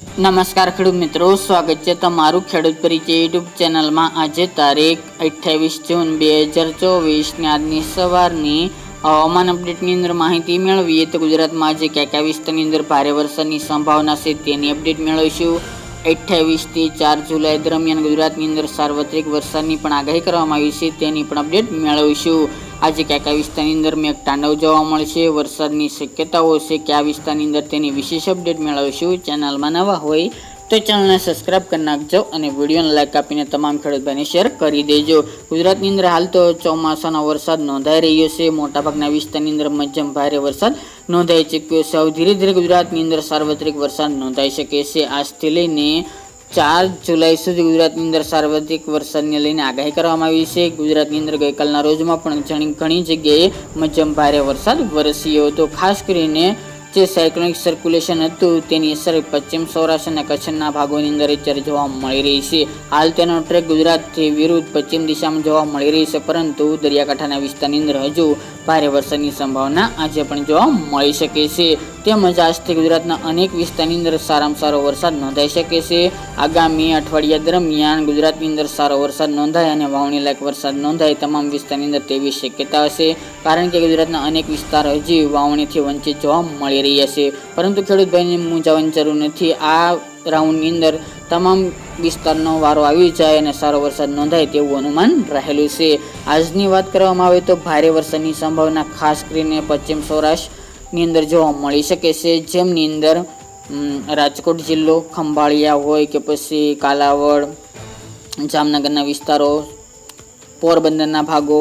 નમસ્કાર ખેડૂત મિત્રો, સ્વાગત છે તમારું ખેડૂત પરિચય યુટ્યુબ ચેનલમાં। આજે તારીખ 28 જૂન 2024 ની આજની સવારની હવામાન અપડેટની અંદર માહિતી મેળવીએ તો ગુજરાતમાં આજે કયા વિસ્તારની અંદર ભારે વરસાદની સંભાવના છે તેની અપડેટ મેળવીશું। 28 થી 4 જુલાઈ દરમિયાન ગુજરાતની અંદર સાર્વત્રિક વરસાદની પણ આગાહી કરવામાં આવી છે તેની પણ અપડેટ મેળવીશું। આજે કયા વિસ્તારની અંદર મેઘતાંડવ જોવા મળશે, વરસાદની શક્યતાઓ છે કયા વિસ્તારની અંદર તેની વિશેષ અપડેટ મેળવીશું। ચેનલમાં નવા હોય તો ચેનલને સબસ્ક્રાઇબ કરી નાખજો અને વિડીયોને લાઈક આપીને તમામ ખેડૂત ભાઈને શેર કરી દેજો। ગુજરાતની અંદર હાલ તો ચોમાસાનો વરસાદ નોંધાઈ રહ્યો છે। મોટાભાગના વિસ્તારની અંદર મધ્યમ ભારે વરસાદ નોંધાઈ ચૂક્યો છે। હવે ધીરે ધીરે ગુજરાતની અંદર સાર્વત્રિક વરસાદ નોંધાઈ શકે છે। આજથી લઈને 4 જુલાઈ સુધી ગુજરાતની અંદર સાર્વત્રિક વરસાદને લઈને આગાહી કરવામાં આવી છે। ગુજરાતની અંદર ગઈકાલના રોજમાં પણ ઘણી જગ્યાએ મધ્યમ ભારે વરસાદ વરસ્યો હતો। ખાસ કરીને જે સાયક્લોનિક સર્ક્યુલેશન હતું તેની અસર પશ્ચિમ સૌરાષ્ટ્ર અને કચ્છના ભાગોની અંદર અત્યારે જોવા મળી રહી છે। હાલ તેનો ટ્રેક ગુજરાતથી વિરુદ્ધ પશ્ચિમ દિશામાં જોવા મળી રહી છે, પરંતુ દરિયાકાંઠાના વિસ્તારની અંદર હજુ ભારે વરસાદની સંભાવના આજે પણ જોવા મળી શકે છે। તેમજ આજથી ગુજરાતના અનેક વિસ્તારની અંદર સારામાં સારો વરસાદ નોંધાઈ શકે છે। આગામી અઠવાડિયા દરમિયાન ગુજરાતની અંદર સારો વરસાદ નોંધાય અને વાવણી લાયક વરસાદ નોંધાય તમામ વિસ્તારની અંદર તેવી શક્યતા હશે, કારણ કે ગુજરાતના અનેક વિસ્તાર હજી વાવણીથી વંચિત જોવા મળી રહ્યા છે। પરંતુ ખેડૂત ભાઈને મૂંઝાવવાની જરૂર નથી। આ રાઉન્ડની અંદર તમામ વિસ્તારનો વારો આવી જાય અને સારો વરસાદ નોંધાય તેવું અનુમાન રહેલું છે। આજની વાત કરવામાં આવે તો ભારે વરસાદની સંભાવના ખાસ કરીને પશ્ચિમ સૌરાષ્ટ્રની અંદર જોવા મળી શકે છે, જેમની અંદર રાજકોટ જિલ્લો, ખંભાળિયા હોય કે પછી કાલાવડ, જામનગરના વિસ્તારો, પોરબંદરના ભાગો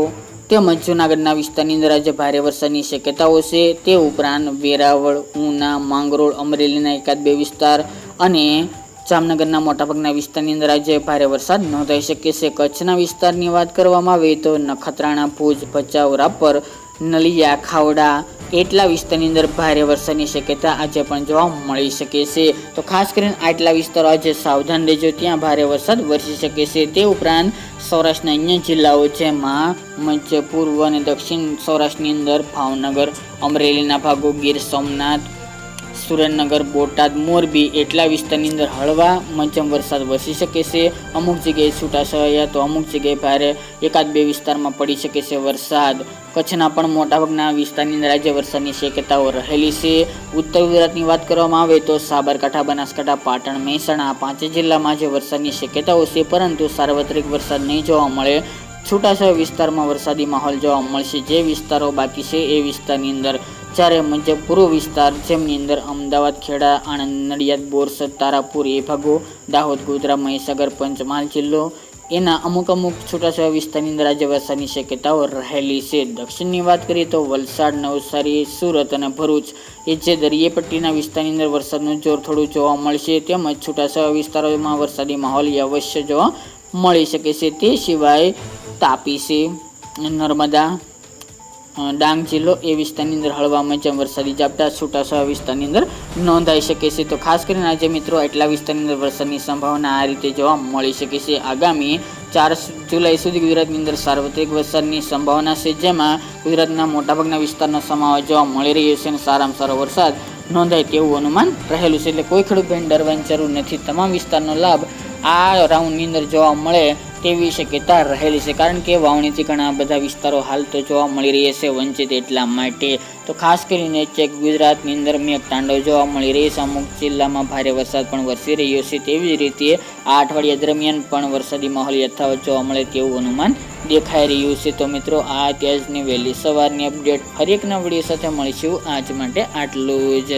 તેમજ જૂનાગઢના વિસ્તારની અંદર આજે ભારે વરસાદની શક્યતાઓ છે। તે ઉપરાંત વેરાવળ, ઉના, માંગરોળ, અમરેલીના એકાદ બે વિસ્તાર અને જામનગરના મોટાભાગના વિસ્તારની અંદર આજે ભારે વરસાદ નોંધાઈ શકે છે। કચ્છના વિસ્તારની વાત કરવામાં આવે તો નખત્રાણા, ભુજ, ભચાઉ, રાપર, નલિયા, ખાવડા એટલા વિસ્તારની અંદર ભારે વરસાદની શક્યતા આજે પણ જોવા મળી શકે છે। તો ખાસ કરીને આટલા વિસ્તારો આજે સાવધાન રહેજો, ત્યાં ભારે વરસાદ વરસી શકે છે। તે ઉપરાંત સૌરાષ્ટ્રના અન્ય જિલ્લાઓ જેમાં મધ્ય, પૂર્વ અને દક્ષિણ સૌરાષ્ટ્રની અંદર ભાવનગર, અમરેલીના ભાગો, ગીર સોમનાથ, સુરેન્દ્રનગર, બોટાદ, મોરબી એટલા વિસ્તારની અંદર હળવા મધ્યમ વરસાદ વરસી શકે છે। અમુક જગ્યાએ છૂટાછવાયા તો અમુક જગ્યાએ ભારે એકાદ બે વિસ્તારમાં પડી શકે છે વરસાદ। કચ્છના પણ મોટાભાગના વિસ્તારની અંદર આજે વરસાદની શક્યતાઓ રહેલી છે। ઉત્તર ગુજરાતની વાત કરવામાં આવે તો સાબરકાંઠા, બનાસકાંઠા, પાટણ, મહેસાણા આ 5 જિલ્લામાં આજે વરસાદની શક્યતાઓ છે, પરંતુ સાર્વત્રિક વરસાદ નહીં જોવા મળે। છૂટાછવાયા વિસ્તારમાં વરસાદી માહોલ જોવા મળશે। જે વિસ્તારો બાકી છે એ વિસ્તારની અંદર જ્યારે મધ્ય પૂર્વ વિસ્તાર જેમની અંદર અમદાવાદ, ખેડા, આણંદ, નડિયાદ, બોરસદ, તારાપુર એ ભાગો, દાહોદ, ગોધરા, મહીસાગર, પંચમહાલ જિલ્લો એના અમુક છૂટાછવાયા વિસ્તારની અંદર આજે વરસાદની શક્યતાઓ રહેલી છે। દક્ષિણની વાત કરીએ તો વલસાડ, નવસારી, સુરત અને ભરૂચ એ જે દરિયાઈ પટ્ટીના વિસ્તારની અંદર વરસાદનું જોર થોડું જોવા મળશે, તેમજ છૂટાછવાયા વિસ્તારોમાં વરસાદી માહોલ અવશ્ય જોવા મળી શકે છે। તે સિવાય તાપી છે, નર્મદા, ડાંગ જિલ્લો એ વિસ્તારની અંદર હળવા મધ્યમ વરસાદી ઝાપટા છૂટાછવાયા વિસ્તારની અંદર નોંધાઈ શકે છે। તો ખાસ કરીને આજે મિત્રો એટલા વિસ્તારની અંદર વરસાદની સંભાવના આ રીતે જોવા મળી શકે છે। આગામી 4 જુલાઈ સુધી ગુજરાતની અંદર સાર્વત્રિક વરસાદની સંભાવના છે, જેમાં ગુજરાતના મોટાભાગના વિસ્તારનો સમાવેશ જોવા મળી રહ્યો છે અને સારામાં સારો વરસાદ નોંધાય તેવું અનુમાન રહેલું છે। એટલે કોઈ ખેડૂત ભાઈને ડરવાની જરૂર નથી। તમામ વિસ્તારનો લાભ આ રાઉન્ડની અંદર જોવા મળે તેવી શક્યતા રહેલી છે, કારણ કે વાવણીથી ઘણા બધા વિસ્તારો હાલ તો જોવા મળી રહ્યા છે વંચિત એટલા માટે। તો ખાસ કરીને ચેક ગુજરાતની અંદર મેઘતાંડવ જોવા મળી રહી છે। અમુક જિલ્લામાં ભારે વરસાદ પણ વરસી રહ્યો છે। તેવી જ રીતે આ અઠવાડિયા દરમિયાન પણ વરસાદી માહોલ યથાવત જોવા મળે તેવું અનુમાન દેખાઈ રહ્યું છે। તો મિત્રો આ અત્યારની વહેલી સવારની અપડેટ, ફરી એક નવા વિડીયો સાથે મળીશું। આજ માટે આટલું જ।